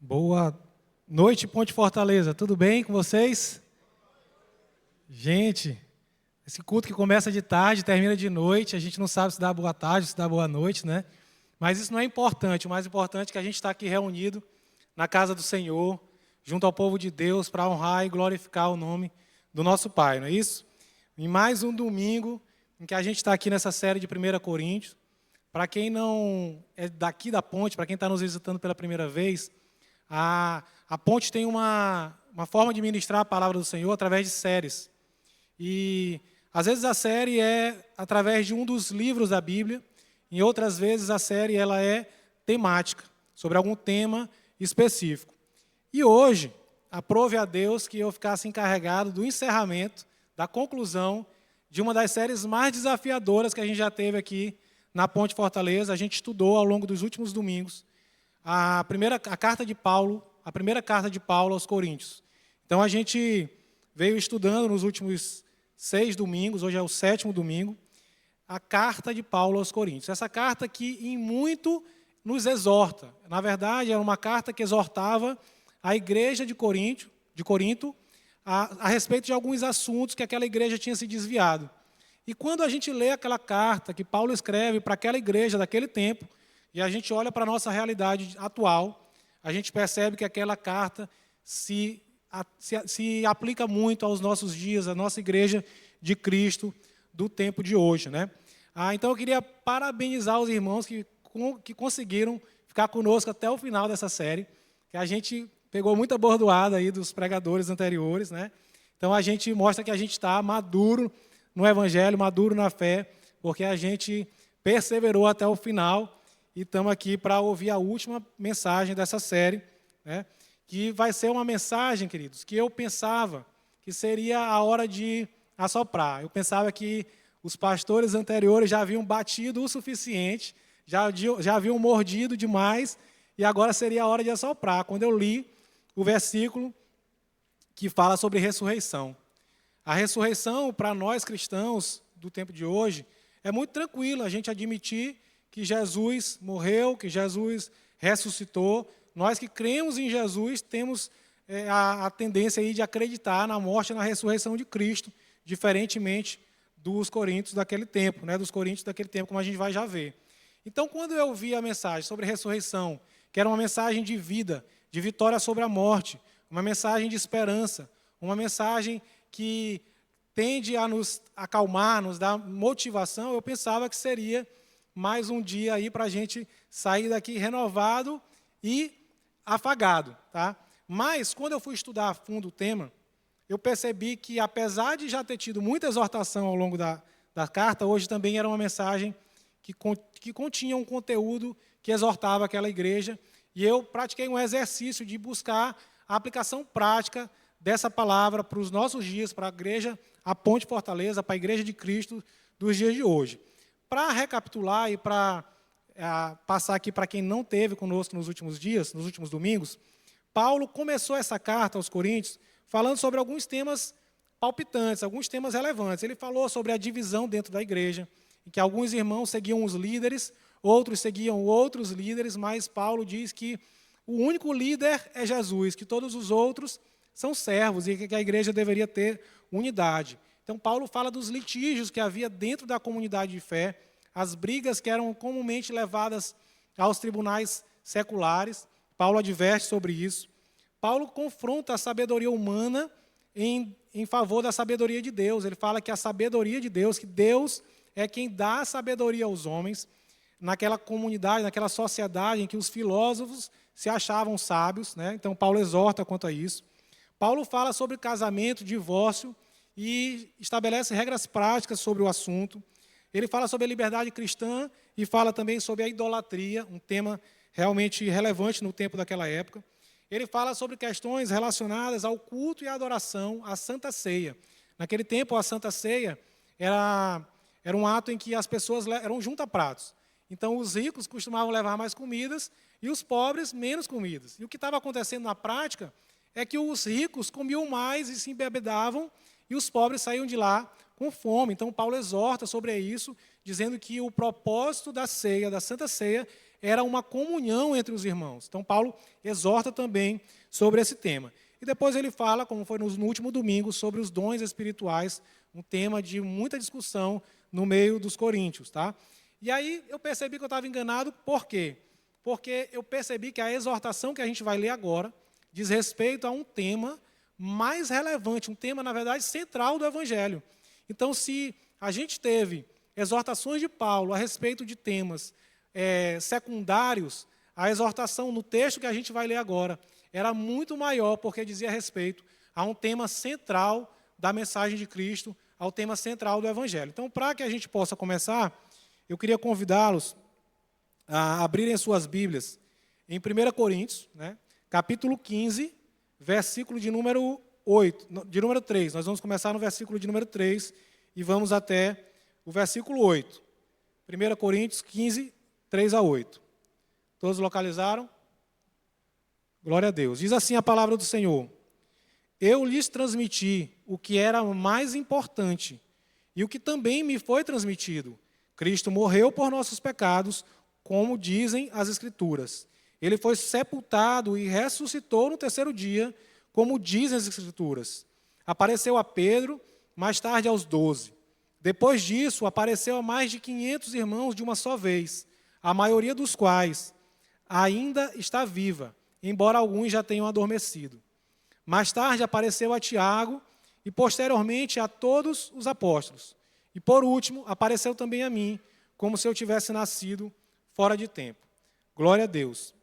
Boa noite, Ponte Fortaleza. Tudo bem com vocês? Gente, esse culto que começa de tarde, termina de noite, a gente não sabe se dá boa tarde, se dá boa noite, né? Mas isso não é importante. O mais importante é que a gente está aqui reunido na casa do Senhor, junto ao povo de Deus, para honrar e glorificar o nome do nosso Pai, não é isso? Em mais um domingo em que a gente está aqui nessa série de 1 Coríntios. Para quem não é daqui da Ponte, para quem está nos visitando pela primeira vez, a Ponte tem uma forma de ministrar a palavra do Senhor através de séries. E, às vezes, a série é através de um dos livros da Bíblia, em outras vezes, a série ela é temática, sobre algum tema específico. E hoje, aprove a Deus que eu ficasse encarregado do encerramento, da conclusão de uma das séries mais desafiadoras que a gente já teve aqui na Ponte Fortaleza. A gente estudou ao longo dos últimos domingos a primeira carta de Paulo aos Coríntios. Então a gente veio estudando nos últimos 6 domingos, hoje é o 7º domingo, a carta de Paulo aos Coríntios. Essa carta que em muito nos exorta. Na verdade, era uma carta que exortava a igreja de Corinto a respeito de alguns assuntos que aquela igreja tinha se desviado. E quando a gente lê aquela carta que Paulo escreve para aquela igreja daquele tempo, e a gente olha para a nossa realidade atual, a gente percebe que aquela carta se aplica muito aos nossos dias, à nossa igreja de Cristo do tempo de hoje, né? Então eu queria parabenizar os irmãos que conseguiram ficar conosco até o final dessa série, que a gente pegou muita bordoada aí dos pregadores anteriores, né? Então a gente mostra que a gente está maduro no Evangelho, maduro na fé, porque a gente perseverou até o final. E estamos aqui para ouvir a última mensagem dessa série, né? Que vai ser uma mensagem, queridos, que eu pensava que seria a hora de assoprar. Eu pensava que os pastores anteriores já haviam batido o suficiente, já haviam mordido demais, e agora seria a hora de assoprar. Quando eu li o versículo que fala sobre ressurreição. A ressurreição, para nós cristãos do tempo de hoje, é muito tranquilo a gente admitir que Jesus morreu, que Jesus ressuscitou. Nós que cremos em Jesus temos a tendência aí de acreditar na morte e na ressurreição de Cristo, diferentemente dos coríntios daquele tempo, né? Dos coríntios daquele tempo, como a gente vai já ver. Então, quando eu vi a mensagem sobre ressurreição, que era uma mensagem de vida, de vitória sobre a morte, uma mensagem de esperança, uma mensagem que tende a nos acalmar, nos dar motivação, eu pensava que seria mais um dia aí para a gente sair daqui renovado e afagado, tá? Mas, quando eu fui estudar a fundo o tema, eu percebi que, apesar de já ter tido muita exortação ao longo da carta, hoje também era uma mensagem que continha um conteúdo que exortava aquela igreja, e eu pratiquei um exercício de buscar a aplicação prática dessa palavra para os nossos dias, para a igreja, a Ponte Fortaleza, para a igreja de Cristo dos dias de hoje. Para recapitular e para passar aqui para quem não esteve conosco nos últimos dias, nos últimos domingos, Paulo começou essa carta aos Coríntios falando sobre alguns temas palpitantes, alguns temas relevantes. Ele falou sobre a divisão dentro da igreja, em que alguns irmãos seguiam os líderes, outros seguiam outros líderes, mas Paulo diz que o único líder é Jesus, que todos os outros são servos e que a igreja deveria ter unidade. Então, Paulo fala dos litígios que havia dentro da comunidade de fé, as brigas que eram comumente levadas aos tribunais seculares. Paulo adverte sobre isso. Paulo confronta a sabedoria humana em favor da sabedoria de Deus. Ele fala que a sabedoria de Deus, que Deus é quem dá a sabedoria aos homens, naquela comunidade, naquela sociedade em que os filósofos se achavam sábios, né? Então, Paulo exorta quanto a isso. Paulo fala sobre casamento, divórcio, e estabelece regras práticas sobre o assunto. Ele fala sobre a liberdade cristã e fala também sobre a idolatria, um tema realmente relevante no tempo daquela época. Ele fala sobre questões relacionadas ao culto e à adoração, à Santa Ceia. Naquele tempo, a Santa Ceia era um ato em que as pessoas eram junta-pratos. Então, os ricos costumavam levar mais comidas e os pobres menos comidas. E o que estava acontecendo na prática é que os ricos comiam mais e se embebedavam, e os pobres saíam de lá com fome. Então, Paulo exorta sobre isso, dizendo que o propósito da ceia, da Santa Ceia, era uma comunhão entre os irmãos. Então, Paulo exorta também sobre esse tema. E depois ele fala, como foi no último domingo, sobre os dons espirituais, um tema de muita discussão no meio dos coríntios. Tá? E aí eu percebi que eu estava enganado, por quê? Porque eu percebi que a exortação que a gente vai ler agora diz respeito a um tema mais relevante, um tema, na verdade, central do Evangelho. Então, se a gente teve exortações de Paulo a respeito de temas secundários, a exortação no texto que a gente vai ler agora era muito maior, porque dizia respeito a um tema central da mensagem de Cristo, ao tema central do Evangelho. Então, para que a gente possa começar, eu queria convidá-los a abrirem suas Bíblias em 1 Coríntios, né, capítulo 15, versículo de número 3. Nós vamos começar no versículo de número 3 e vamos até o versículo 8. 1 Coríntios 15, 3 a 8. Todos localizaram? Glória a Deus. Diz assim a palavra do Senhor: eu lhes transmiti o que era mais importante e o que também me foi transmitido. Cristo morreu por nossos pecados, como dizem as Escrituras. Ele foi sepultado e ressuscitou no terceiro dia, como dizem as Escrituras. Apareceu a Pedro, mais tarde aos 12. Depois disso, apareceu a mais de 500 irmãos de uma só vez, a maioria dos quais ainda está viva, embora alguns já tenham adormecido. Mais tarde apareceu a Tiago e posteriormente a todos os apóstolos. E por último, apareceu também a mim, como se eu tivesse nascido fora de tempo. Glória a Deus.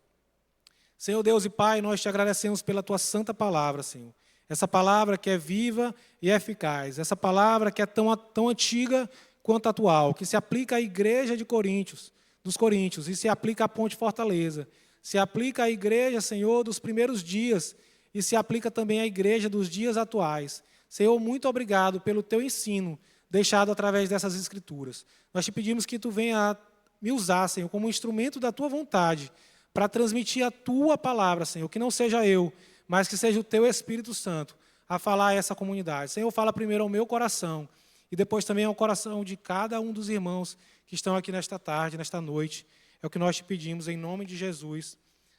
Senhor Deus e Pai, nós te agradecemos pela tua santa palavra, Senhor. Essa palavra que é viva e eficaz. Essa palavra que é tão antiga quanto atual, que se aplica à igreja de Coríntios, dos Coríntios, e se aplica à Ponte Fortaleza. Se aplica à igreja, Senhor, dos primeiros dias, e se aplica também à igreja dos dias atuais. Senhor, muito obrigado pelo teu ensino deixado através dessas Escrituras. Nós te pedimos que tu venha me usar, Senhor, como instrumento da tua vontade, para transmitir a tua palavra, Senhor, que não seja eu, mas que seja o teu Espírito Santo a falar a essa comunidade. Senhor, fala primeiro ao meu coração e depois também ao coração de cada um dos irmãos que estão aqui nesta tarde, nesta noite. É o que nós te pedimos em nome de Jesus.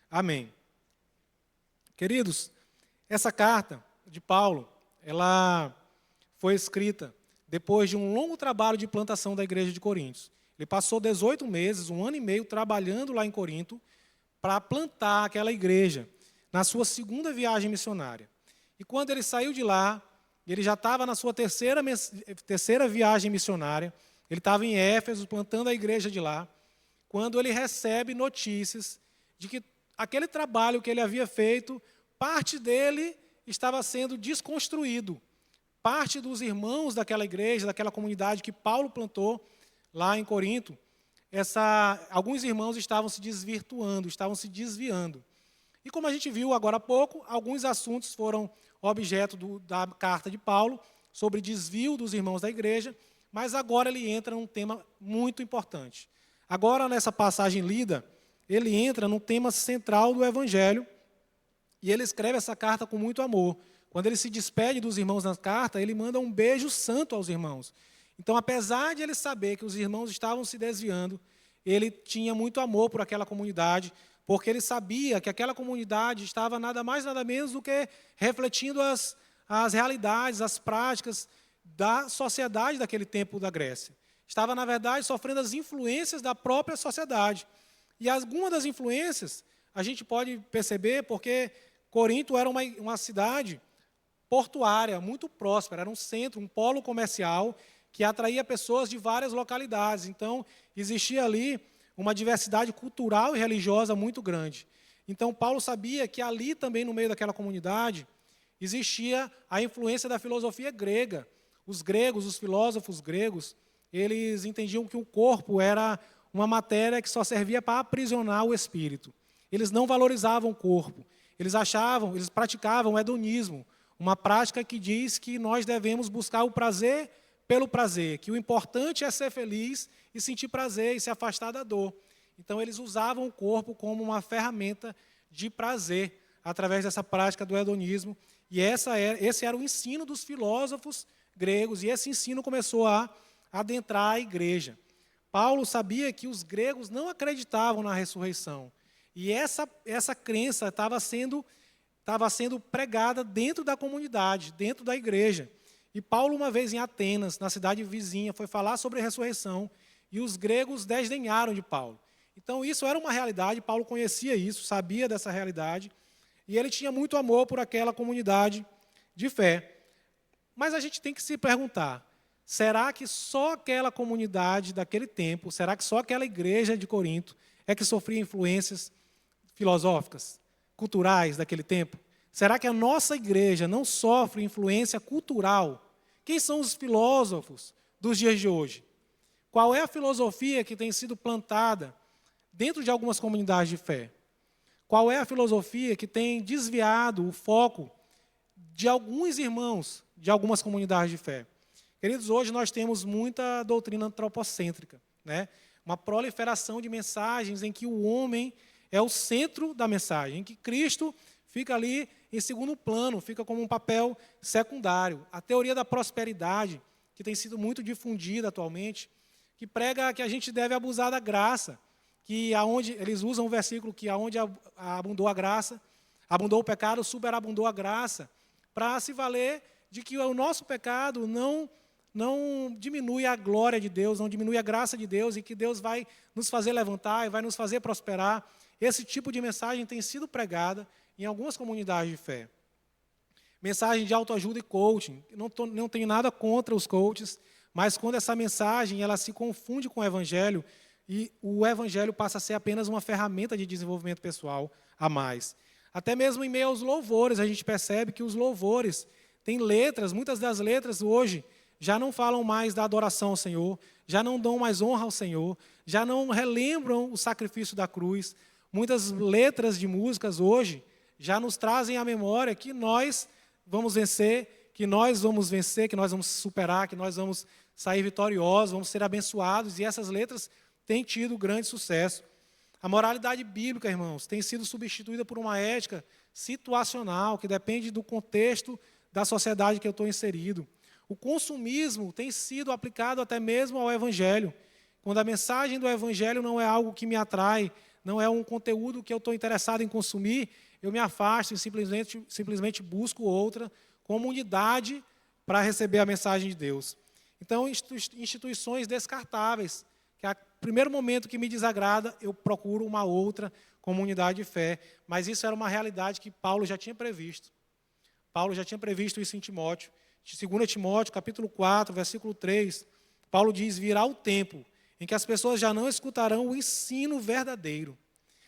Amém. Queridos, essa carta de Paulo, ela foi escrita depois de um longo trabalho de plantação da igreja de Coríntios. Ele passou 18 meses, 1 ano e meio, trabalhando lá em Corinto para plantar aquela igreja na sua segunda viagem missionária. E quando ele saiu de lá, ele já estava na sua terceira viagem missionária, ele estava em Éfeso, plantando a igreja de lá, quando ele recebe notícias de que aquele trabalho que ele havia feito, parte dele estava sendo desconstruído. Parte dos irmãos daquela igreja, daquela comunidade que Paulo plantou lá em Corinto, alguns irmãos estavam se desvirtuando, estavam se desviando. E como a gente viu agora há pouco, alguns assuntos foram objeto da carta de Paulo, sobre desvio dos irmãos da igreja, mas agora ele entra num tema muito importante. Agora, nessa passagem lida, ele entra no tema central do Evangelho, e ele escreve essa carta com muito amor. Quando ele se despede dos irmãos na carta, ele manda um beijo santo aos irmãos. Então, apesar de ele saber que os irmãos estavam se desviando, ele tinha muito amor por aquela comunidade, porque ele sabia que aquela comunidade estava nada mais, nada menos do que refletindo as realidades, as práticas da sociedade daquele tempo da Grécia. Estava, na verdade, sofrendo as influências da própria sociedade. E alguma das influências a gente pode perceber porque Corinto era uma cidade portuária, muito próspera, era um centro, um polo comercial que atraía pessoas de várias localidades. Então, existia ali uma diversidade cultural e religiosa muito grande. Então, Paulo sabia que ali também, no meio daquela comunidade, existia a influência da filosofia grega. Os gregos, os filósofos gregos, eles entendiam que o corpo era uma matéria que só servia para aprisionar o espírito. Eles não valorizavam o corpo. Eles praticavam o hedonismo, uma prática que diz que nós devemos buscar o prazer pelo prazer, que o importante é ser feliz e sentir prazer e se afastar da dor. Então, eles usavam o corpo como uma ferramenta de prazer, através dessa prática do hedonismo. E esse era o ensino dos filósofos gregos, e esse ensino começou a adentrar a igreja. Paulo sabia que os gregos não acreditavam na ressurreição. E essa crença estava sendo pregada dentro da comunidade, dentro da igreja. E Paulo, uma vez em Atenas, na cidade vizinha, foi falar sobre a ressurreição, e os gregos desdenharam de Paulo. Então, isso era uma realidade, Paulo conhecia isso, sabia dessa realidade, e ele tinha muito amor por aquela comunidade de fé. Mas a gente tem que se perguntar, será que só aquela comunidade daquele tempo, será que só aquela igreja de Corinto é que sofria influências filosóficas, culturais daquele tempo? Será que a nossa igreja não sofre influência cultural? Quem são os filósofos dos dias de hoje? Qual é a filosofia que tem sido plantada dentro de algumas comunidades de fé? Qual é a filosofia que tem desviado o foco de alguns irmãos de algumas comunidades de fé? Queridos, hoje nós temos muita doutrina antropocêntrica, né? Uma proliferação de mensagens em que o homem é o centro da mensagem, em que Cristo fica ali em segundo plano, fica como um papel secundário. A teoria da prosperidade, que tem sido muito difundida atualmente, que prega que a gente deve abusar da graça, que aonde eles usam o versículo que aonde abundou a graça, abundou o pecado, superabundou a graça, para se valer de que o nosso pecado não diminui a glória de Deus, não diminui a graça de Deus, e que Deus vai nos fazer levantar e vai nos fazer prosperar. Esse tipo de mensagem tem sido pregada em algumas comunidades de fé. Mensagem de autoajuda e coaching. Não tenho nada contra os coaches, mas quando essa mensagem ela se confunde com o evangelho, e o evangelho passa a ser apenas uma ferramenta de desenvolvimento pessoal a mais. Até mesmo em meio aos louvores, a gente percebe que os louvores têm letras, muitas das letras hoje já não falam mais da adoração ao Senhor, já não dão mais honra ao Senhor, já não relembram o sacrifício da cruz. Muitas letras de músicas hoje já nos trazem à memória que nós vamos vencer, que nós vamos superar, que nós vamos sair vitoriosos, vamos ser abençoados, e essas letras têm tido grande sucesso. A moralidade bíblica, irmãos, tem sido substituída por uma ética situacional, que depende do contexto da sociedade que eu estou inserido. O consumismo tem sido aplicado até mesmo ao evangelho. Quando a mensagem do evangelho não é algo que me atrai, não é um conteúdo que eu estou interessado em consumir, eu me afasto e simplesmente busco outra comunidade para receber a mensagem de Deus. Então, instituições descartáveis, que a primeiro momento que me desagrada, eu procuro uma outra comunidade de fé. Mas isso era uma realidade que Paulo já tinha previsto. Paulo já tinha previsto isso em Timóteo. 2 Timóteo, capítulo 4, versículo 3, Paulo diz: virá o tempo em que as pessoas já não escutarão o ensino verdadeiro,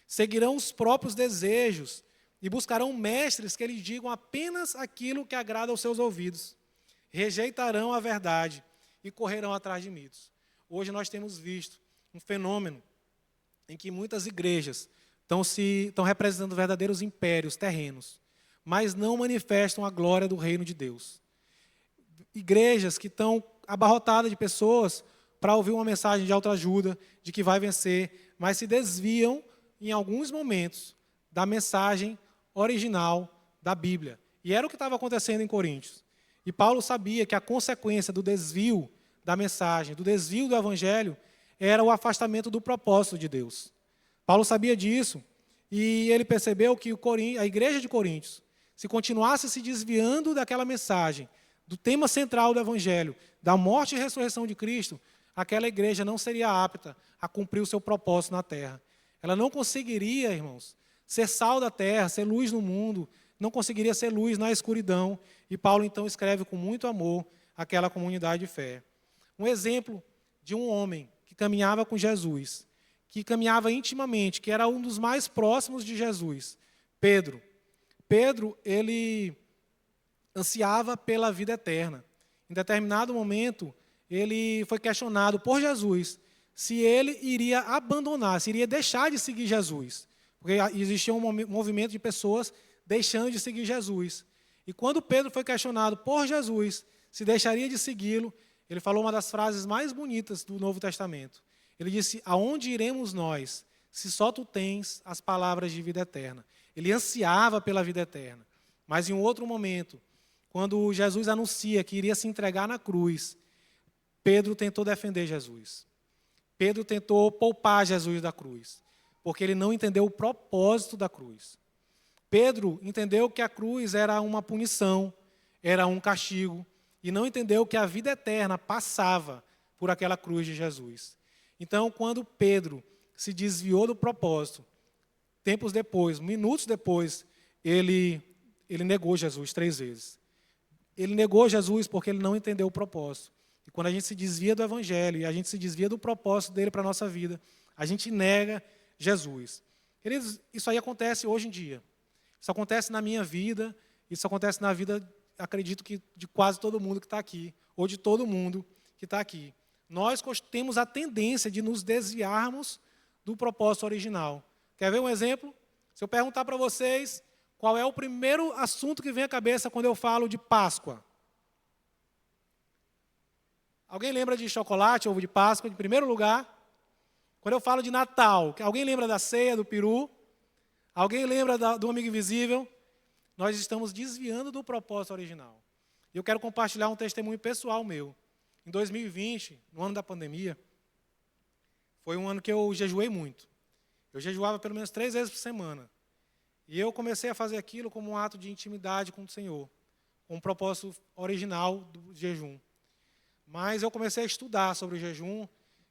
seguirão os próprios desejos e buscarão mestres que lhes digam apenas aquilo que agrada aos seus ouvidos. Rejeitarão a verdade e correrão atrás de mitos. Hoje nós temos visto um fenômeno em que muitas igrejas estão representando verdadeiros impérios terrenos, mas não manifestam a glória do reino de Deus. Igrejas que estão abarrotadas de pessoas para ouvir uma mensagem de autoajuda, de que vai vencer, mas se desviam, em alguns momentos, da mensagem original da Bíblia. E era o que estava acontecendo em Coríntios. E Paulo sabia que a consequência do desvio da mensagem, do desvio do evangelho, era o afastamento do propósito de Deus. Paulo sabia disso, e ele percebeu que a igreja de Coríntios, se continuasse se desviando daquela mensagem, do tema central do evangelho, da morte e ressurreição de Cristo, aquela igreja não seria apta a cumprir o seu propósito na terra. Ela não conseguiria, irmãos, ser sal da terra, ser luz no mundo, não conseguiria ser luz na escuridão. E Paulo então escreve com muito amor aquela comunidade de fé. Um exemplo de um homem que caminhava com Jesus, que caminhava intimamente, que era um dos mais próximos de Jesus, Pedro. Pedro, ele ansiava pela vida eterna. Em determinado momento, ele foi questionado por Jesus se ele iria abandonar, se iria deixar de seguir Jesus. Porque existia um movimento de pessoas deixando de seguir Jesus. E quando Pedro foi questionado por Jesus se deixaria de segui-lo, ele falou uma das frases mais bonitas do Novo Testamento. Ele disse: aonde iremos nós, se só tu tens as palavras de vida eterna? Ele ansiava pela vida eterna. Mas em um outro momento, quando Jesus anuncia que iria se entregar na cruz, Pedro tentou defender Jesus. Pedro tentou poupar Jesus da cruz, porque ele não entendeu o propósito da cruz. Pedro entendeu que a cruz era uma punição, era um castigo, e não entendeu que a vida eterna passava por aquela cruz de Jesus. Então, quando Pedro se desviou do propósito, tempos depois, minutos depois, ele negou Jesus 3 vezes. Ele negou Jesus porque ele não entendeu o propósito. E quando a gente se desvia do Evangelho e a gente se desvia do propósito dele para a nossa vida, a gente nega Jesus. Queridos, isso aí acontece hoje em dia. Isso acontece na minha vida, isso acontece na vida, acredito que de quase todo mundo que está aqui, ou de todo mundo que está aqui. Nós temos a tendência de nos desviarmos do propósito original. Quer ver um exemplo? Se eu perguntar para vocês qual é o primeiro assunto que vem à cabeça quando eu falo de Páscoa. Alguém lembra de chocolate, ovo de Páscoa, em primeiro lugar? Quando eu falo de Natal, alguém lembra da ceia, do peru? Alguém lembra do amigo invisível? Nós estamos desviando do propósito original. E eu quero compartilhar um testemunho pessoal meu. Em 2020, no ano da pandemia, foi um ano que eu jejuei muito. Eu jejuava pelo menos 3 vezes por semana. E eu comecei a fazer aquilo como um ato de intimidade com o Senhor, com um propósito original do jejum. Mas eu comecei a estudar sobre o jejum,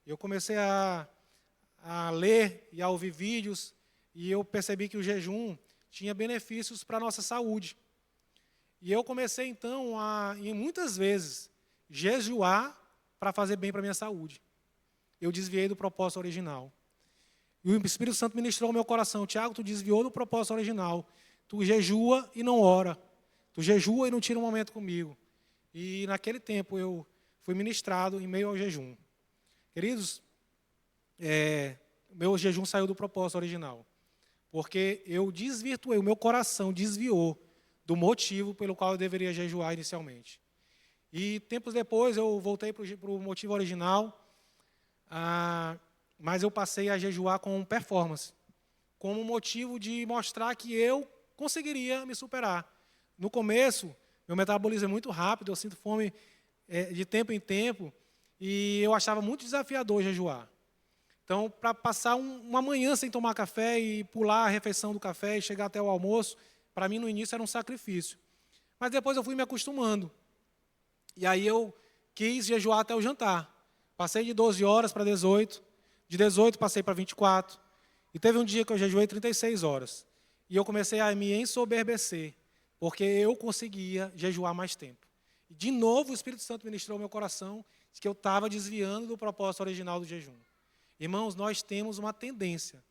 eu comecei a ler e a ouvir vídeos, e eu percebi que o jejum tinha benefícios para a nossa saúde. E eu comecei, então, em muitas vezes, jejuar para fazer bem para a minha saúde. Eu desviei do propósito original. E o Espírito Santo ministrou ao meu coração: Tiago, tu desviou do propósito original. Tu jejua e não ora. Tu jejua e não tira um momento comigo. E naquele tempo eu fui ministrado em meio ao jejum. Queridos, meu jejum saiu do propósito original. Porque eu desvirtuei, o meu coração desviou do motivo pelo qual eu deveria jejuar inicialmente. E tempos depois eu voltei para o motivo original, mas eu passei a jejuar com performance, como motivo de mostrar que eu conseguiria me superar. No começo, meu metabolismo é muito rápido, eu sinto fome de tempo em tempo, e eu achava muito desafiador jejuar. Então, para passar uma manhã sem tomar café e pular a refeição do café e chegar até o almoço, para mim no início era um sacrifício. Mas depois eu fui me acostumando. E aí eu quis jejuar até o jantar. Passei de 12 horas para 18, de 18 passei para 24, e teve um dia que eu jejuei 36 horas. E eu comecei a me ensoberbecer, porque eu conseguia jejuar mais tempo. E de novo o Espírito Santo ministrou ao meu coração de que eu estava desviando do propósito original do jejum. Irmãos, nós temos uma tendência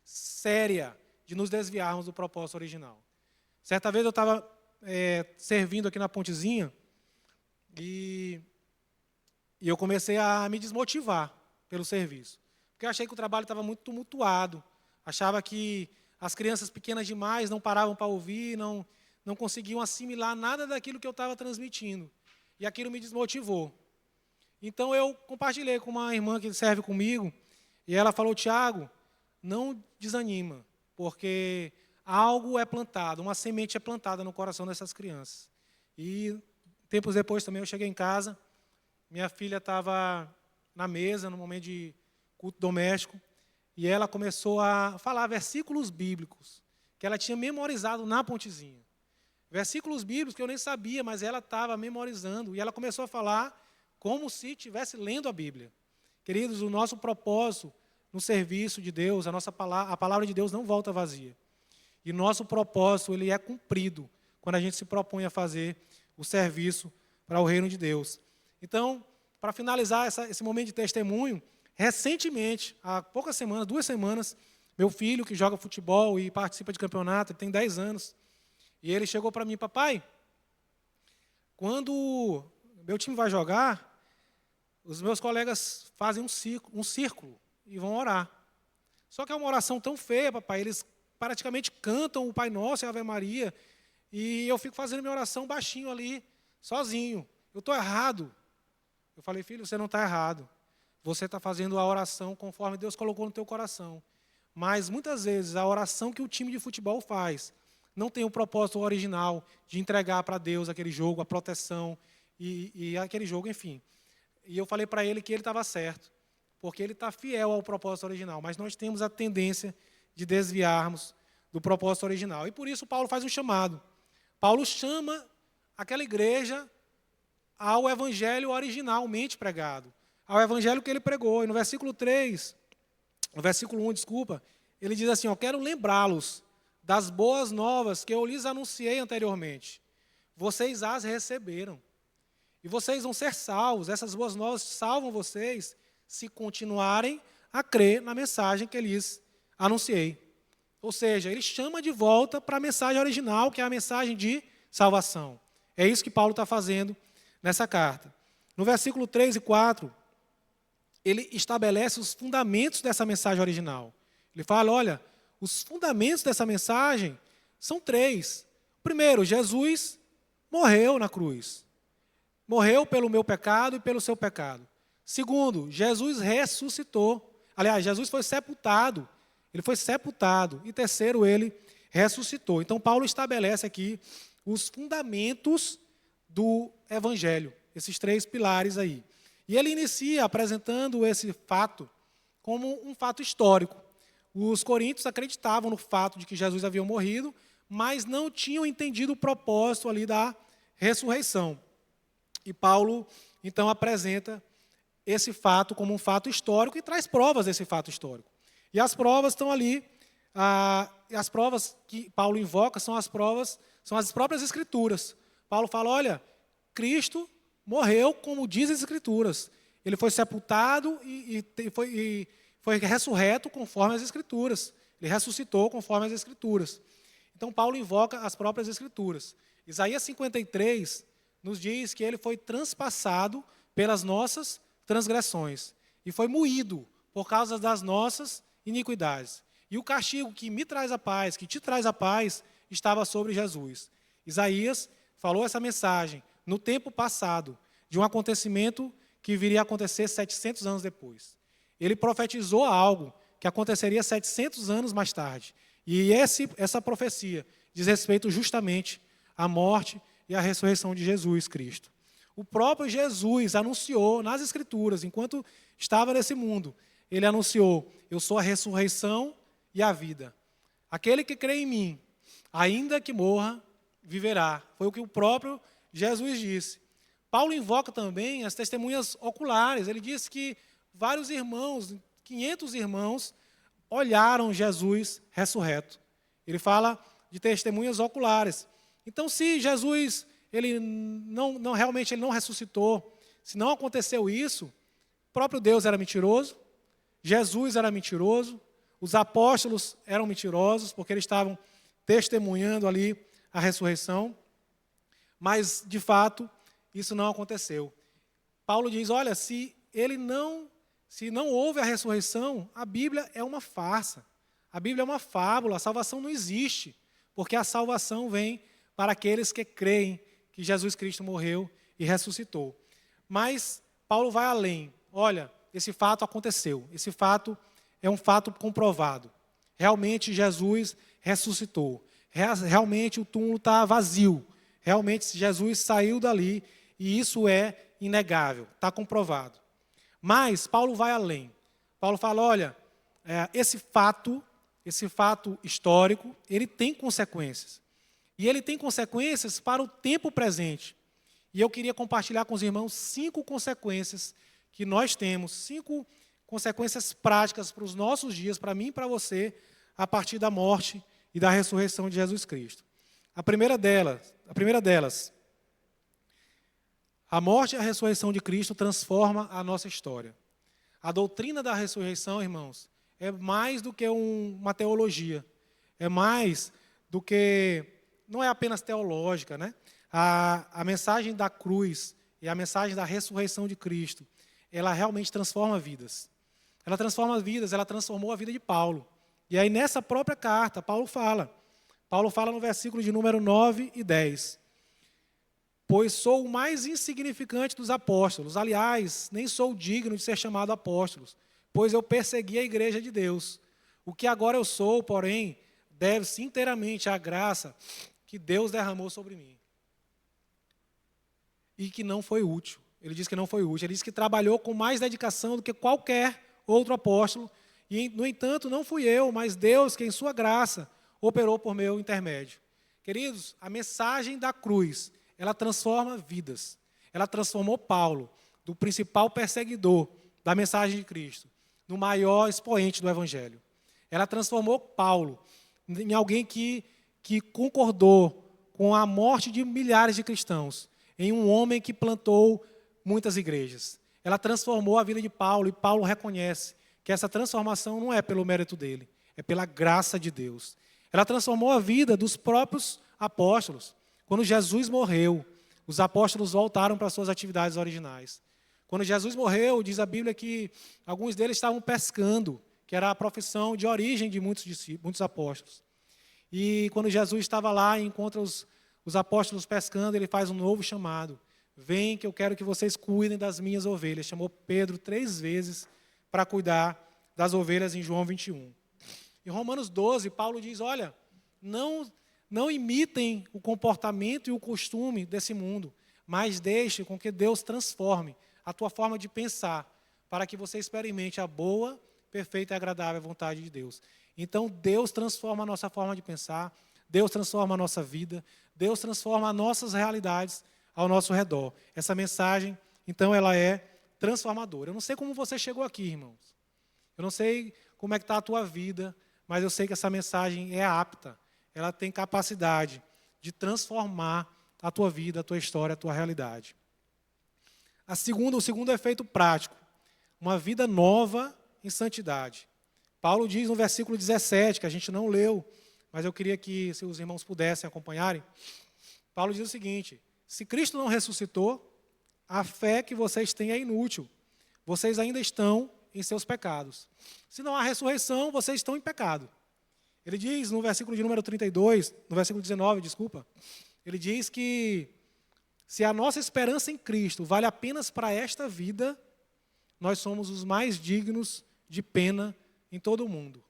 séria de nos desviarmos do propósito original. Certa vez eu estava servindo aqui na Pontezinha e eu comecei a me desmotivar pelo serviço. Porque eu achei que o trabalho estava muito tumultuado. Achava que as crianças pequenas demais não paravam para ouvir, não conseguiam assimilar nada daquilo que eu estava transmitindo. E aquilo me desmotivou. Então eu compartilhei com uma irmã que serve comigo, e ela falou: Tiago, não desanima, porque algo é plantado, uma semente é plantada no coração dessas crianças. E tempos depois também eu cheguei em casa, minha filha estava na mesa, no momento de culto doméstico, e ela começou a falar versículos bíblicos que ela tinha memorizado na Pontezinha. Versículos bíblicos que eu nem sabia, mas ela estava memorizando, e ela começou a falar como se estivesse lendo a Bíblia. Queridos, o nosso propósito no serviço de Deus, a palavra de Deus não volta vazia. E nosso propósito, ele é cumprido quando a gente se propõe a fazer o serviço para o reino de Deus. Então, para finalizar esse momento de testemunho, recentemente, há poucas semanas, 2 semanas, meu filho, que joga futebol e participa de campeonato, ele tem 10 anos, e ele chegou para mim: papai, quando meu time vai jogar, os meus colegas fazem um círculo e vão orar. Só que é uma oração tão feia, papai, eles praticamente cantam o Pai Nosso e a Ave Maria, e eu fico fazendo minha oração baixinho ali, sozinho. Eu estou errado. Eu falei: filho, você não está errado. Você está fazendo a oração conforme Deus colocou no teu coração. Mas, muitas vezes, a oração que o time de futebol faz não tem o propósito original de entregar para Deus aquele jogo, a proteção e aquele jogo, enfim. E eu falei para ele que ele estava certo. porque ele está fiel ao propósito original, mas nós temos a tendência de desviarmos do propósito original. E por isso Paulo faz um chamado. Paulo chama aquela igreja ao evangelho originalmente pregado, ao evangelho que ele pregou. E no versículo 1, ele diz assim, quero lembrá-los das boas novas que eu lhes anunciei anteriormente. Vocês as receberam. E vocês vão ser salvos. Essas boas novas salvam vocês se continuarem a crer na mensagem que eu lhes anunciei. Ou seja, ele chama de volta para a mensagem original, que é a mensagem de salvação. É isso que Paulo está fazendo nessa carta. No versículo 3 e 4, ele estabelece os fundamentos dessa mensagem original. Ele fala, olha, os fundamentos dessa mensagem são 3. Primeiro, Jesus morreu na cruz. Morreu pelo meu pecado e pelo seu pecado. Segundo, Jesus ressuscitou. Aliás, Jesus foi sepultado. Ele foi sepultado. E terceiro, ele ressuscitou. Então, Paulo estabelece aqui os fundamentos do Evangelho. Esses 3 pilares aí. E ele inicia apresentando esse fato como um fato histórico. Os coríntios acreditavam no fato de que Jesus havia morrido, mas não tinham entendido o propósito ali da ressurreição. E Paulo, então, apresenta esse fato como um fato histórico e traz provas desse fato histórico. E as provas estão ali, as provas que Paulo invoca são as próprias Escrituras. Paulo fala, olha, Cristo morreu como diz as Escrituras. Ele foi sepultado e foi ressurreto conforme as Escrituras. Ele ressuscitou conforme as Escrituras. Então, Paulo invoca as próprias Escrituras. Isaías 53 nos diz que ele foi transpassado pelas nossas transgressões e foi moído por causa das nossas iniquidades. E o castigo que me traz a paz, que te traz a paz, estava sobre Jesus. Isaías falou essa mensagem no tempo passado, de um acontecimento que viria a acontecer 700 anos depois. Ele profetizou algo que aconteceria 700 anos mais tarde. E essa profecia diz respeito justamente à morte e à ressurreição de Jesus Cristo. O próprio Jesus anunciou nas Escrituras, enquanto estava nesse mundo, ele anunciou, eu sou a ressurreição e a vida. Aquele que crê em mim, ainda que morra, viverá. Foi o que o próprio Jesus disse. Paulo invoca também as testemunhas oculares. Ele diz que vários irmãos, 500 irmãos, olharam Jesus ressurreto. Ele fala de testemunhas oculares. Então, se Jesus realmente ele não ressuscitou, se não aconteceu isso, o próprio Deus era mentiroso, Jesus era mentiroso, os apóstolos eram mentirosos, porque eles estavam testemunhando ali a ressurreição, mas, de fato, isso não aconteceu. Paulo diz, olha, se não houve a ressurreição, a Bíblia é uma farsa, a Bíblia é uma fábula, a salvação não existe, porque a salvação vem para aqueles que creem que Jesus Cristo morreu e ressuscitou. Mas Paulo vai além. Olha, esse fato aconteceu. Esse fato é um fato comprovado. Realmente Jesus ressuscitou. Realmente o túmulo está vazio. Realmente Jesus saiu dali e isso é inegável, está comprovado. Mas Paulo vai além. Paulo fala, olha, esse fato histórico, ele tem consequências. E ele tem consequências para o tempo presente. E eu queria compartilhar com os irmãos 5 consequências que nós temos, 5 consequências práticas para os nossos dias, para mim e para você, a partir da morte e da ressurreição de Jesus Cristo. A primeira delas, a morte e a ressurreição de Cristo transforma a nossa história. A doutrina da ressurreição, irmãos, é mais do que uma teologia. É mais do que... Não é apenas teológica, né? A mensagem da cruz e a mensagem da ressurreição de Cristo, ela realmente transforma vidas. Ela transforma vidas, ela transformou a vida de Paulo. E aí, nessa própria carta, Paulo fala no versículo de número 9 e 10. Pois sou o mais insignificante dos apóstolos. Aliás, nem sou digno de ser chamado apóstolo, pois eu persegui a igreja de Deus. O que agora eu sou, porém, deve-se inteiramente à graça que Deus derramou sobre mim. E que não foi útil. Ele diz que não foi útil. Ele diz que trabalhou com mais dedicação do que qualquer outro apóstolo, e, no entanto, não fui eu, mas Deus que, em sua graça, operou por meu intermédio. Queridos, a mensagem da cruz, ela transforma vidas. Ela transformou Paulo, do principal perseguidor da mensagem de Cristo, no maior expoente do Evangelho. Ela transformou Paulo em alguém que concordou com a morte de milhares de cristãos, em um homem que plantou muitas igrejas. Ela transformou a vida de Paulo, e Paulo reconhece que essa transformação não é pelo mérito dele, é pela graça de Deus. Ela transformou a vida dos próprios apóstolos. Quando Jesus morreu, os apóstolos voltaram para suas atividades originais. Quando Jesus morreu, diz a Bíblia que alguns deles estavam pescando, que era a profissão de origem de muitos apóstolos. E quando Jesus estava lá e encontra os apóstolos pescando, ele faz um novo chamado. Vem que eu quero que vocês cuidem das minhas ovelhas. Chamou Pedro 3 vezes para cuidar das ovelhas em João 21. Em Romanos 12, Paulo diz, olha, não imitem o comportamento e o costume desse mundo, mas deixe com que Deus transforme a tua forma de pensar, para que você experimente a boa, perfeita e agradável vontade de Deus. Então, Deus transforma a nossa forma de pensar, Deus transforma a nossa vida, Deus transforma as nossas realidades ao nosso redor. Essa mensagem, então, ela é transformadora. Eu não sei como você chegou aqui, irmãos. Eu não sei como é que está a tua vida, mas eu sei que essa mensagem é apta. Ela tem capacidade de transformar a tua vida, a tua história, a tua realidade. O segundo efeito prático, uma vida nova em santidade. Paulo diz no versículo 17, que a gente não leu, mas eu queria que se os irmãos pudessem acompanharem. Paulo diz o seguinte, se Cristo não ressuscitou, a fé que vocês têm é inútil. Vocês ainda estão em seus pecados. Se não há ressurreição, vocês estão em pecado. Ele diz no versículo de número 32, no versículo 19, ele diz que se a nossa esperança em Cristo vale apenas para esta vida, nós somos os mais dignos de pena em todo o mundo.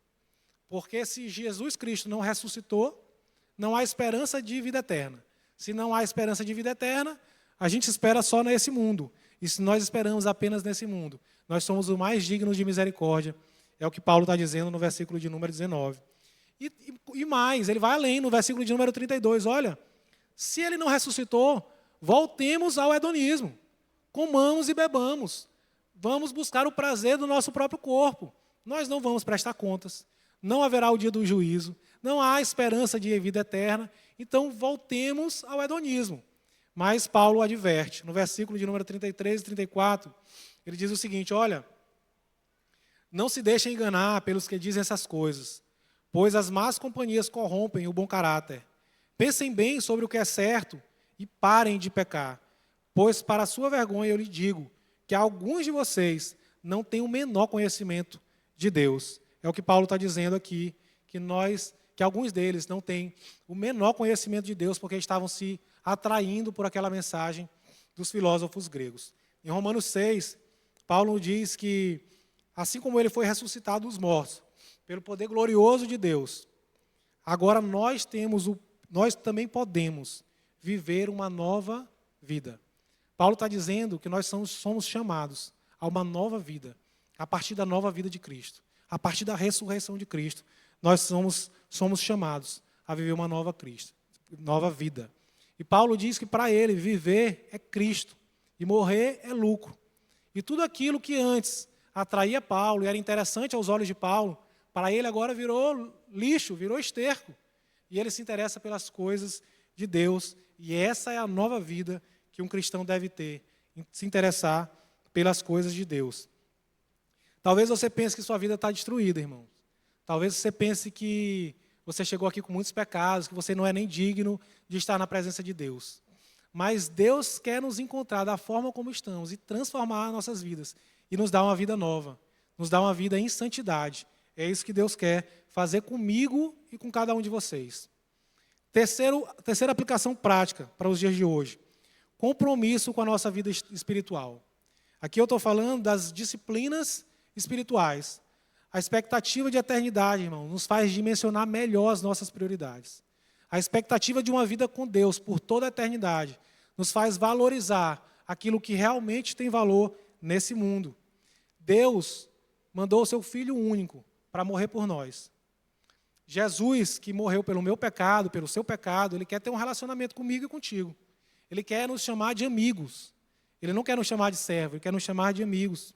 Porque se Jesus Cristo não ressuscitou, não há esperança de vida eterna. Se não há esperança de vida eterna, a gente espera só nesse mundo. E se nós esperamos apenas nesse mundo, nós somos os mais dignos de misericórdia. É o que Paulo está dizendo no versículo de número 19. E mais, ele vai além no versículo de número 32. Olha, se ele não ressuscitou, voltemos ao hedonismo. Comamos e bebamos. Vamos buscar o prazer do nosso próprio corpo. Nós não vamos prestar contas. Não haverá o dia do juízo. Não há esperança de vida eterna. Então, voltemos ao hedonismo. Mas Paulo adverte, no versículo de número 33 e 34, ele diz o seguinte, olha, não se deixem enganar pelos que dizem essas coisas, pois as más companhias corrompem o bom caráter. Pensem bem sobre o que é certo e parem de pecar, pois para a sua vergonha eu lhe digo que alguns de vocês não têm o menor conhecimento de Deus. É o que Paulo está dizendo aqui, que alguns deles não têm o menor conhecimento de Deus porque estavam se atraindo por aquela mensagem dos filósofos gregos. Em Romanos 6, Paulo diz que, assim como ele foi ressuscitado dos mortos, pelo poder glorioso de Deus, agora nós também podemos viver uma nova vida. Paulo está dizendo que nós somos chamados a uma nova vida, a partir da nova vida de Cristo, a partir da ressurreição de Cristo, nós somos chamados a viver uma nova vida. E Paulo diz que para ele viver é Cristo e morrer é lucro. E tudo aquilo que antes atraía Paulo e era interessante aos olhos de Paulo, para ele agora virou lixo, virou esterco. E ele se interessa pelas coisas de Deus. E essa é a nova vida que um cristão deve ter, se interessar pelas coisas de Deus. Talvez você pense que sua vida está destruída, irmão. Talvez você pense que você chegou aqui com muitos pecados, que você não é nem digno de estar na presença de Deus. Mas Deus quer nos encontrar da forma como estamos e transformar nossas vidas. E nos dar uma vida nova, nos dar uma vida em santidade. É isso que Deus quer fazer comigo e com cada um de vocês. Terceira aplicação prática para os dias de hoje. Compromisso com a nossa vida espiritual. Aqui eu estou falando das disciplinas espirituais. A expectativa de eternidade, irmão, nos faz dimensionar melhor as nossas prioridades. A expectativa de uma vida com Deus por toda a eternidade nos faz valorizar aquilo que realmente tem valor nesse mundo. Deus mandou o seu Filho único para morrer por nós. Jesus, que morreu pelo meu pecado, pelo seu pecado, Ele quer ter um relacionamento comigo e contigo. Ele quer nos chamar de amigos. Ele não quer nos chamar de servo, Ele quer nos chamar de amigos.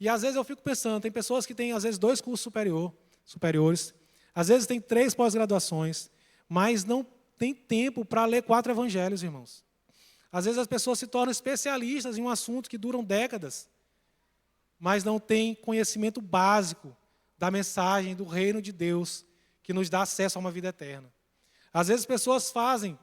E às vezes eu fico pensando, tem pessoas que têm às vezes 2 cursos superiores, às vezes tem 3 pós-graduações, mas não tem tempo para ler 4 evangelhos, irmãos. Às vezes as pessoas se tornam especialistas em um assunto que duram décadas, mas não têm conhecimento básico da mensagem do reino de Deus, que nos dá acesso a uma vida eterna. Às vezes pessoas fazem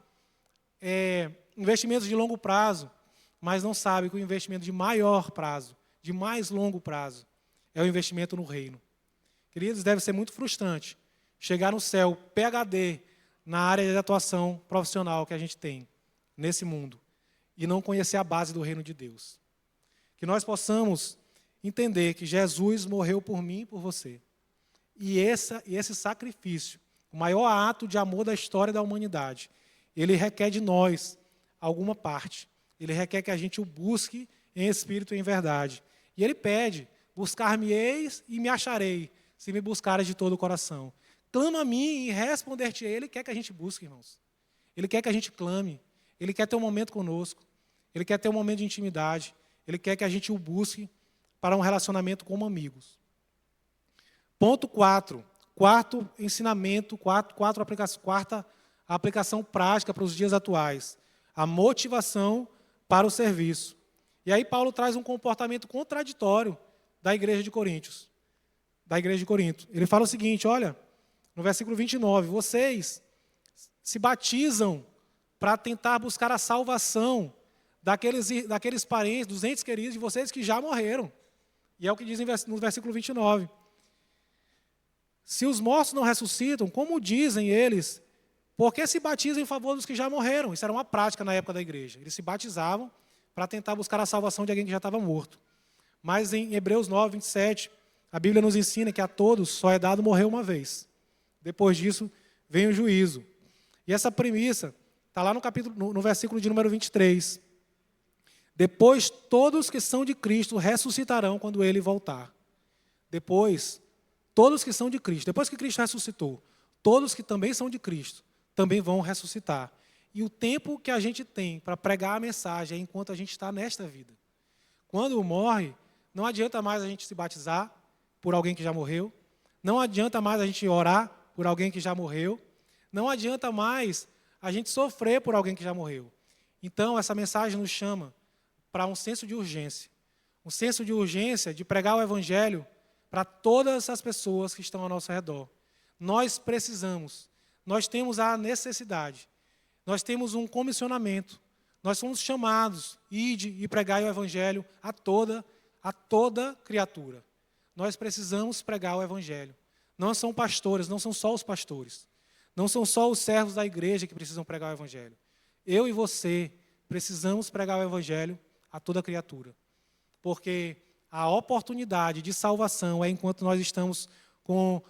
investimentos de longo prazo, mas não sabem que o investimento de maior prazo, de mais longo prazo, é o investimento no reino. Queridos, deve ser muito frustrante chegar no céu, PhD, na área de atuação profissional que a gente tem nesse mundo, e não conhecer a base do reino de Deus. Que nós possamos entender que Jesus morreu por mim e por você. E esse sacrifício, o maior ato de amor da história da humanidade, ele requer de nós alguma parte. Ele requer que a gente o busque em espírito e em verdade. E ele pede, buscar-me-eis e me acharei, se me buscares de todo o coração. Clama a mim e responder-te-ei. Ele quer que a gente busque, irmãos. Ele quer que a gente clame. Ele quer ter um momento conosco. Ele quer ter um momento de intimidade. Ele quer que a gente o busque para um relacionamento como amigos. Ponto 4. Quarto ensinamento, quarta aplicação prática para os dias atuais. A motivação para o serviço. E aí Paulo traz um comportamento contraditório da igreja de Corinto. Ele fala o seguinte, olha, no versículo 29, vocês se batizam para tentar buscar a salvação daqueles parentes, dos entes queridos de vocês que já morreram. E é o que diz no versículo 29. Se os mortos não ressuscitam, como dizem eles, por que se batizam em favor dos que já morreram? Isso era uma prática na época da igreja. Eles se batizavam para tentar buscar a salvação de alguém que já estava morto. Mas em Hebreus 9, 27, a Bíblia nos ensina que a todos só é dado morrer uma vez. Depois disso, vem o juízo. E essa premissa está lá no versículo de número 23. Depois, todos que são de Cristo ressuscitarão quando Ele voltar. Depois, todos que são de Cristo, depois que Cristo ressuscitou, todos que também são de Cristo, também vão ressuscitar. E o tempo que a gente tem para pregar a mensagem é enquanto a gente está nesta vida. Quando morre, não adianta mais a gente se batizar por alguém que já morreu, não adianta mais a gente orar por alguém que já morreu, não adianta mais a gente sofrer por alguém que já morreu. Então, essa mensagem nos chama para um senso de urgência. Um senso de urgência de pregar o Evangelho para todas as pessoas que estão ao nosso redor. Nós precisamos, nós temos a necessidade, nós temos um comissionamento, nós somos chamados, ide e pregai o Evangelho a toda criatura. Nós precisamos pregar o Evangelho. Não são pastores, não são só os pastores. Não são só os servos da igreja que precisam pregar o Evangelho. Eu e você precisamos pregar o Evangelho a toda criatura. Porque a oportunidade de salvação é enquanto nós estamos com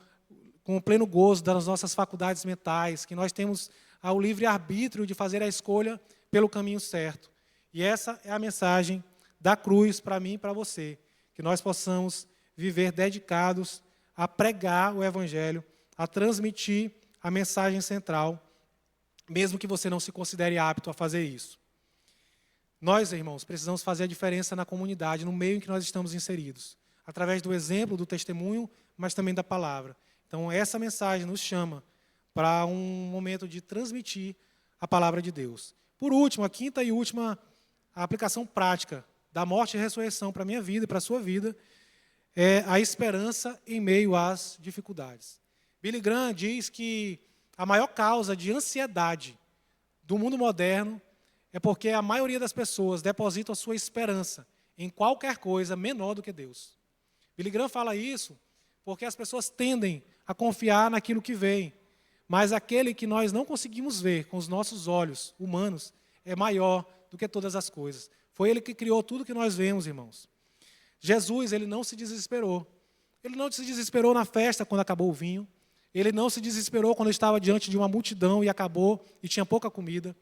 o pleno gozo das nossas faculdades mentais, que nós temos o livre-arbítrio de fazer a escolha pelo caminho certo. E essa é a mensagem da cruz para mim e para você, que nós possamos viver dedicados a pregar o Evangelho, a transmitir a mensagem central, mesmo que você não se considere apto a fazer isso. Nós, irmãos, precisamos fazer a diferença na comunidade, no meio em que nós estamos inseridos, através do exemplo, do testemunho, mas também da palavra. Então, essa mensagem nos chama para um momento de transmitir a palavra de Deus. Por último, a quinta e última aplicação prática da morte e ressurreição para a minha vida e para a sua vida é a esperança em meio às dificuldades. Billy Graham diz que a maior causa de ansiedade do mundo moderno é porque a maioria das pessoas depositam a sua esperança em qualquer coisa menor do que Deus. Billy Graham fala isso porque as pessoas tendem a confiar naquilo que vem, mas aquele que nós não conseguimos ver com os nossos olhos humanos é maior do que todas as coisas. Foi Ele que criou tudo que nós vemos, irmãos. Jesus, Ele não se desesperou. Ele não se desesperou na festa quando acabou o vinho. Ele não se desesperou quando estava diante de uma multidão e acabou e tinha pouca comida.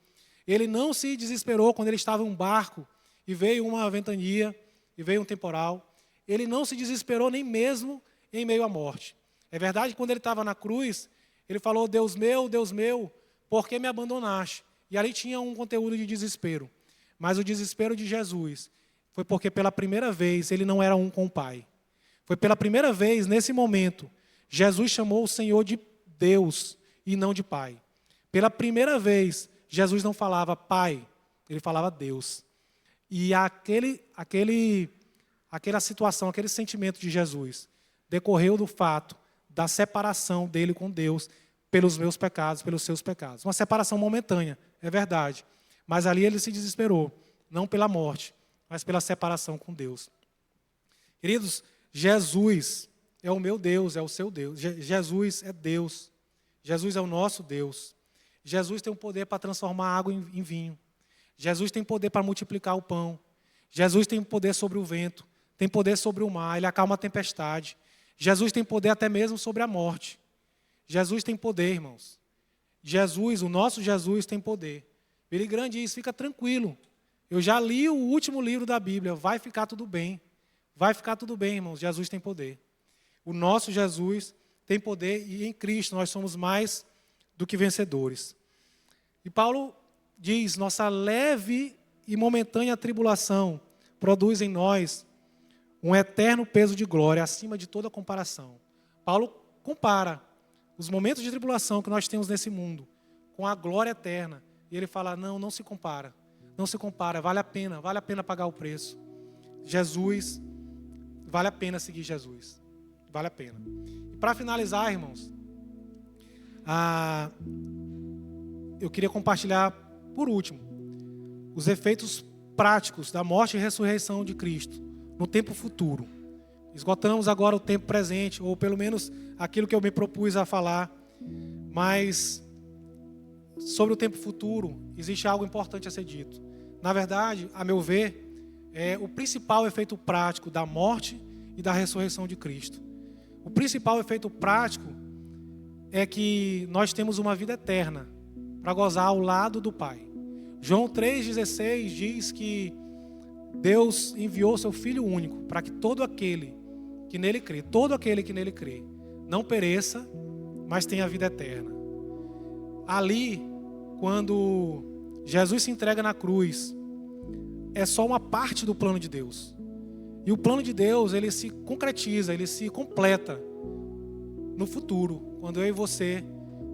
Ele não se desesperou quando ele estava em um barco e veio uma ventania e veio um temporal. ele não se desesperou nem mesmo em meio à morte. É verdade que quando ele estava na cruz, ele falou, Deus meu, por que me abandonaste? E ali tinha um conteúdo de desespero. Mas o desespero de Jesus foi porque pela primeira vez ele não era um com o Pai. Foi pela primeira vez, nesse momento, Jesus chamou o Senhor de Deus e não de Pai. Pela primeira vez, Jesus não falava Pai, ele falava Deus. E aquela situação, aquele sentimento de Jesus, decorreu do fato da separação dele com Deus pelos meus pecados, pelos seus pecados. Uma separação momentânea, é verdade. Mas ali ele se desesperou, não pela morte, mas pela separação com Deus. Queridos, Jesus é o meu Deus, é o seu Deus. Jesus é Deus. Jesus é o nosso Deus. Jesus tem o poder para transformar água em vinho. Jesus tem poder para multiplicar o pão. Jesus tem poder sobre o vento. Tem poder sobre o mar. Ele acalma a tempestade. Jesus tem poder até mesmo sobre a morte. Jesus tem poder, irmãos. Jesus, o nosso Jesus, tem poder. Billy Graham diz, fica tranquilo. Eu já li o último livro da Bíblia. Vai ficar tudo bem. Vai ficar tudo bem, irmãos. Jesus tem poder. O nosso Jesus tem poder e em Cristo nós somos mais do que vencedores. E Paulo diz, nossa leve e momentânea tribulação produz em nós um eterno peso de glória acima de toda comparação. Paulo compara os momentos de tribulação que nós temos nesse mundo com a glória eterna. E ele fala, não se compara. Não se compara, vale a pena pagar o preço. Jesus, vale a pena seguir Jesus. Vale a pena. E para finalizar, irmãos, eu queria compartilhar, por último, os efeitos práticos da morte e ressurreição de Cristo no tempo futuro. Esgotamos agora o tempo presente, ou pelo menos aquilo que eu me propus a falar, mas sobre o tempo futuro existe algo importante a ser dito. Na verdade, a meu ver, o principal efeito prático da morte e da ressurreição de Cristo. O principal efeito prático é que nós temos uma vida eterna para gozar ao lado do Pai. João 3,16 diz que Deus enviou seu Filho único para que todo aquele que nele crê, não pereça, mas tenha vida eterna. Ali, quando Jesus se entrega na cruz, é só uma parte do plano de Deus. E o plano de Deus, ele se concretiza, ele se completa no futuro, quando eu e você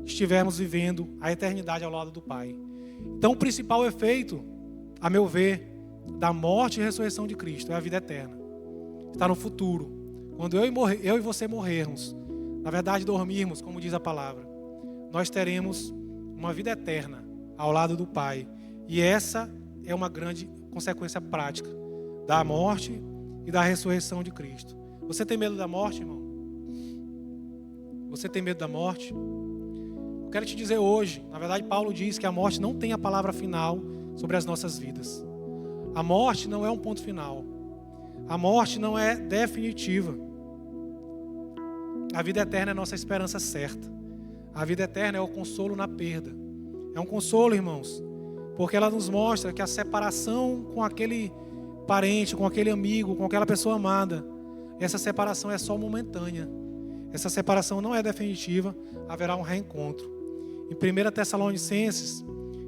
estivermos vivendo a eternidade ao lado do Pai. Então, o principal efeito, a meu ver, da morte e ressurreição de Cristo é a vida eterna. Está no futuro. Quando eu e você morrermos, na verdade dormirmos, como diz a palavra, nós teremos uma vida eterna ao lado do Pai. E essa é uma grande consequência prática da morte e da ressurreição de Cristo. Você tem medo da morte, irmão? Você tem medo da morte? Eu quero te dizer hoje, na verdade Paulo diz que a morte não tem a palavra final sobre as nossas vidas. A morte não é um ponto final. A morte não é definitiva. A vida eterna é a nossa esperança certa. A vida eterna é o consolo na perda. É um consolo, irmãos, porque ela nos mostra que a separação com aquele parente, com aquele amigo, com aquela pessoa amada, essa separação é só momentânea. Essa separação não é definitiva, haverá um reencontro. Em 1 Tessalonicenses,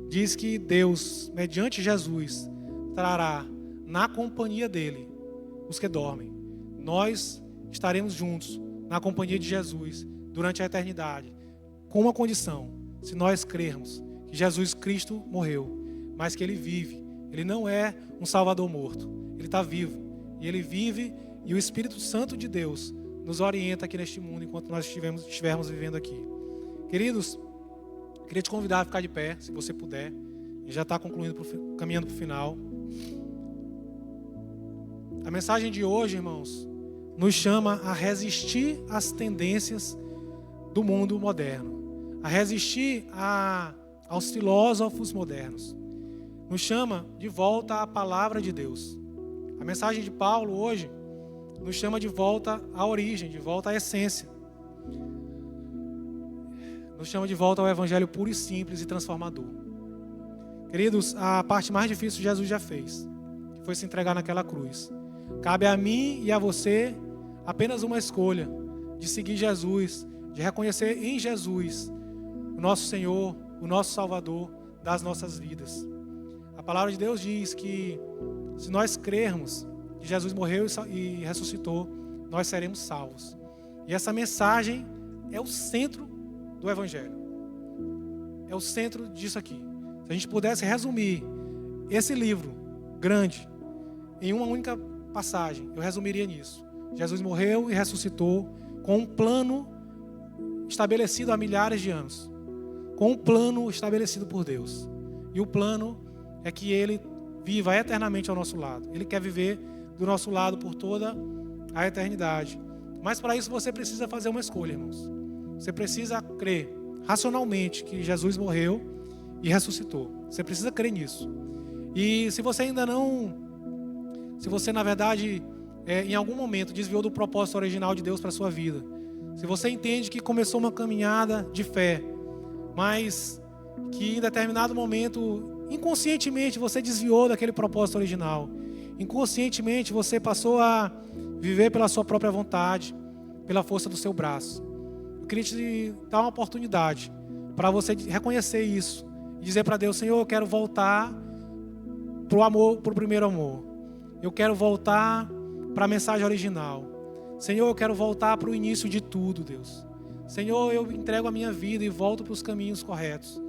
diz que Deus, mediante Jesus, trará na companhia dele os que dormem. Nós estaremos juntos na companhia de Jesus durante a eternidade, com uma condição: se nós crermos que Jesus Cristo morreu, mas que Ele vive. Ele não é um Salvador morto, Ele está vivo. E Ele vive, e o Espírito Santo de Deus nos orienta aqui neste mundo enquanto nós estivermos vivendo aqui. Queridos, queria te convidar a ficar de pé, se você puder. E já está caminhando para o final. A mensagem de hoje, irmãos, nos chama a resistir às tendências do mundo moderno, a resistir aos filósofos modernos. Nos chama de volta à palavra de Deus. A mensagem de Paulo hoje nos chama de volta à origem, de volta à essência. Nos chama de volta ao evangelho puro e simples e transformador. Queridos, a parte mais difícil Jesus já fez, que foi se entregar naquela cruz. Cabe a mim e a você apenas uma escolha de seguir Jesus, de reconhecer em Jesus o nosso Senhor, o nosso Salvador das nossas vidas. A palavra de Deus diz que se nós crermos que Jesus morreu e ressuscitou, nós seremos salvos. E essa mensagem é o centro do Evangelho. É o centro disso aqui. Se a gente pudesse resumir esse livro grande em uma única passagem, eu resumiria nisso. Jesus morreu e ressuscitou com um plano estabelecido há milhares de anos. Com um plano estabelecido por Deus. E o plano é que Ele viva eternamente ao nosso lado. Ele quer viver do nosso lado por toda a eternidade. Mas para isso você precisa fazer uma escolha, irmãos. Você precisa crer racionalmente que Jesus morreu e ressuscitou. Você precisa crer nisso. E se você ainda não... Se você, na verdade, em algum momento desviou do propósito original de Deus para a sua vida. Se você entende que começou uma caminhada de fé, mas que em determinado momento, inconscientemente, você desviou daquele propósito original. Inconscientemente, você passou a viver pela sua própria vontade, pela força do seu braço. Eu queria te dar uma oportunidade para você reconhecer isso e dizer para Deus: Senhor, eu quero voltar para o amor, para o primeiro amor. Eu quero voltar para a mensagem original. Senhor, eu quero voltar para o início de tudo, Deus. Senhor, eu entrego a minha vida e volto para os caminhos corretos.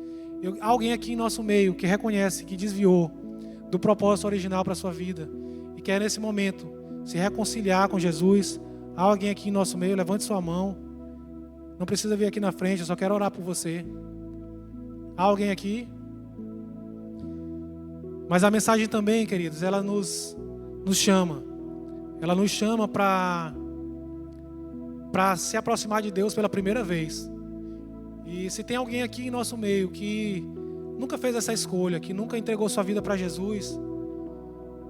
Alguém aqui em nosso meio que reconhece que desviou do propósito original para a sua vida e quer nesse momento se reconciliar com Jesus. Há alguém aqui em nosso meio? Levante sua mão. Não precisa vir aqui na frente, eu só quero orar por você. Há alguém aqui? Mas a mensagem também, queridos, ela nos chama. Ela nos chama para se aproximar de Deus pela primeira vez. E se tem alguém aqui em nosso meio que nunca fez essa escolha, que nunca entregou sua vida para Jesus,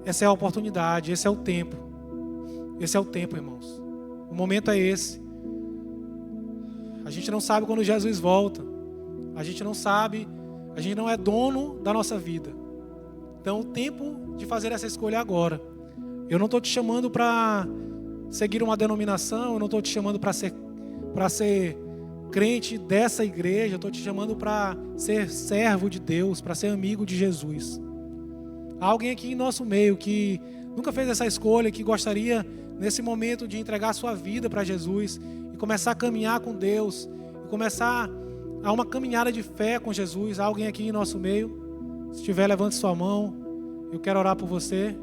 essa é a oportunidade, esse é o tempo. Esse é o tempo, irmãos. O momento é esse. A gente não sabe quando Jesus volta. A gente não sabe, a gente não é dono da nossa vida. Então o tempo de fazer essa escolha é agora. Eu não estou te chamando para seguir uma denominação, eu não estou te chamando para ser crente dessa igreja, eu estou te chamando para ser servo de Deus, para ser amigo de Jesus. Há alguém aqui em nosso meio que nunca fez essa escolha, que gostaria nesse momento de entregar sua vida para Jesus e começar a caminhar com Deus, e começar a uma caminhada de fé com Jesus. Há alguém aqui em nosso meio? Se tiver, levante sua mão. Eu quero orar por você.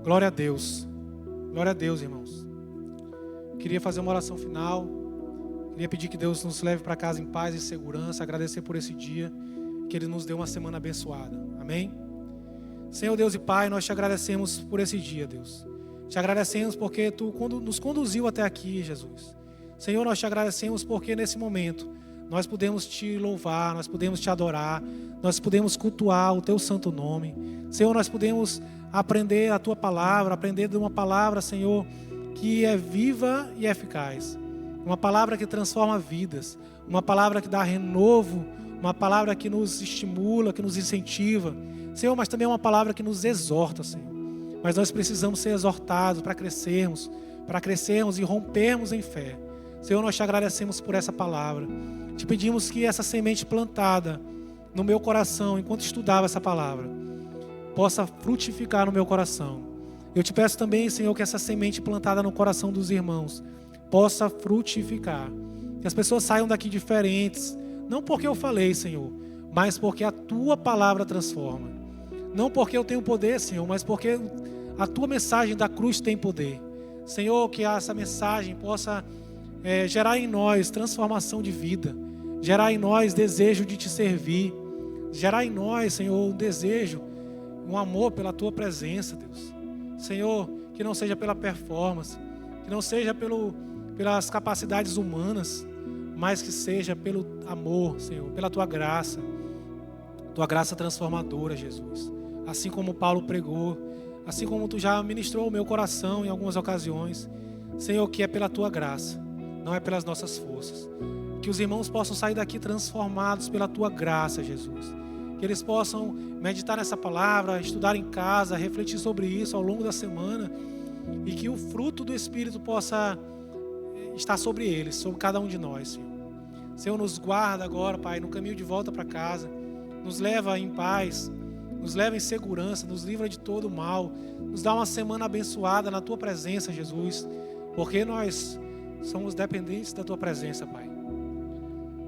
Glória a Deus. Glória a Deus, irmãos. Queria fazer uma oração final. Queria pedir que Deus nos leve para casa em paz e segurança. Agradecer por esse dia, que Ele nos deu uma semana abençoada. Amém? Senhor Deus e Pai, nós te agradecemos por esse dia, Deus. Te agradecemos porque Tu nos conduziu até aqui, Jesus. Senhor, nós te agradecemos porque nesse momento nós podemos te louvar, nós podemos te adorar, nós podemos cultuar o Teu santo nome. Senhor, nós podemos aprender a Tua palavra, aprender de uma palavra, Senhor, que é viva e eficaz. Uma palavra que transforma vidas, uma palavra que dá renovo, uma palavra que nos estimula, que nos incentiva. Senhor, mas também é uma palavra que nos exorta, Senhor. Mas nós precisamos ser exortados para crescermos e rompermos em fé. Senhor, nós te agradecemos por essa palavra. Te pedimos que essa semente plantada no meu coração, enquanto estudava essa palavra, possa frutificar no meu coração. Eu te peço também, Senhor, que essa semente plantada no coração dos irmãos possa frutificar. Que as pessoas saiam daqui diferentes, não porque eu falei, Senhor, mas porque a Tua palavra transforma. Não porque eu tenho poder, Senhor, mas porque a Tua mensagem da cruz tem poder. Senhor, que essa mensagem possa gerar em nós transformação de vida, gerar em nós desejo de Te servir, gerar em nós, Senhor, um desejo, um amor pela Tua presença, Deus. Senhor, que não seja pela performance, que não seja pelas capacidades humanas, mas que seja pelo amor, Senhor, pela Tua graça transformadora, Jesus. Assim como Paulo pregou, assim como Tu já ministrou o meu coração em algumas ocasiões, Senhor, que é pela Tua graça, não é pelas nossas forças. Que os irmãos possam sair daqui transformados pela Tua graça, Jesus. que eles possam meditar nessa palavra, estudar em casa, refletir sobre isso ao longo da semana, e que o fruto do Espírito possa estar sobre eles, sobre cada um de nós, Senhor. Senhor, nos guarda agora, Pai, no caminho de volta para casa, nos leva em paz, nos leva em segurança, nos livra de todo o mal, nos dá uma semana abençoada na Tua presença, Jesus, porque nós somos dependentes da Tua presença, Pai.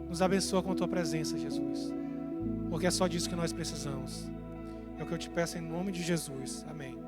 Nos abençoa com a Tua presença, Jesus, porque é só disso que nós precisamos. É o que eu te peço em nome de Jesus. Amém.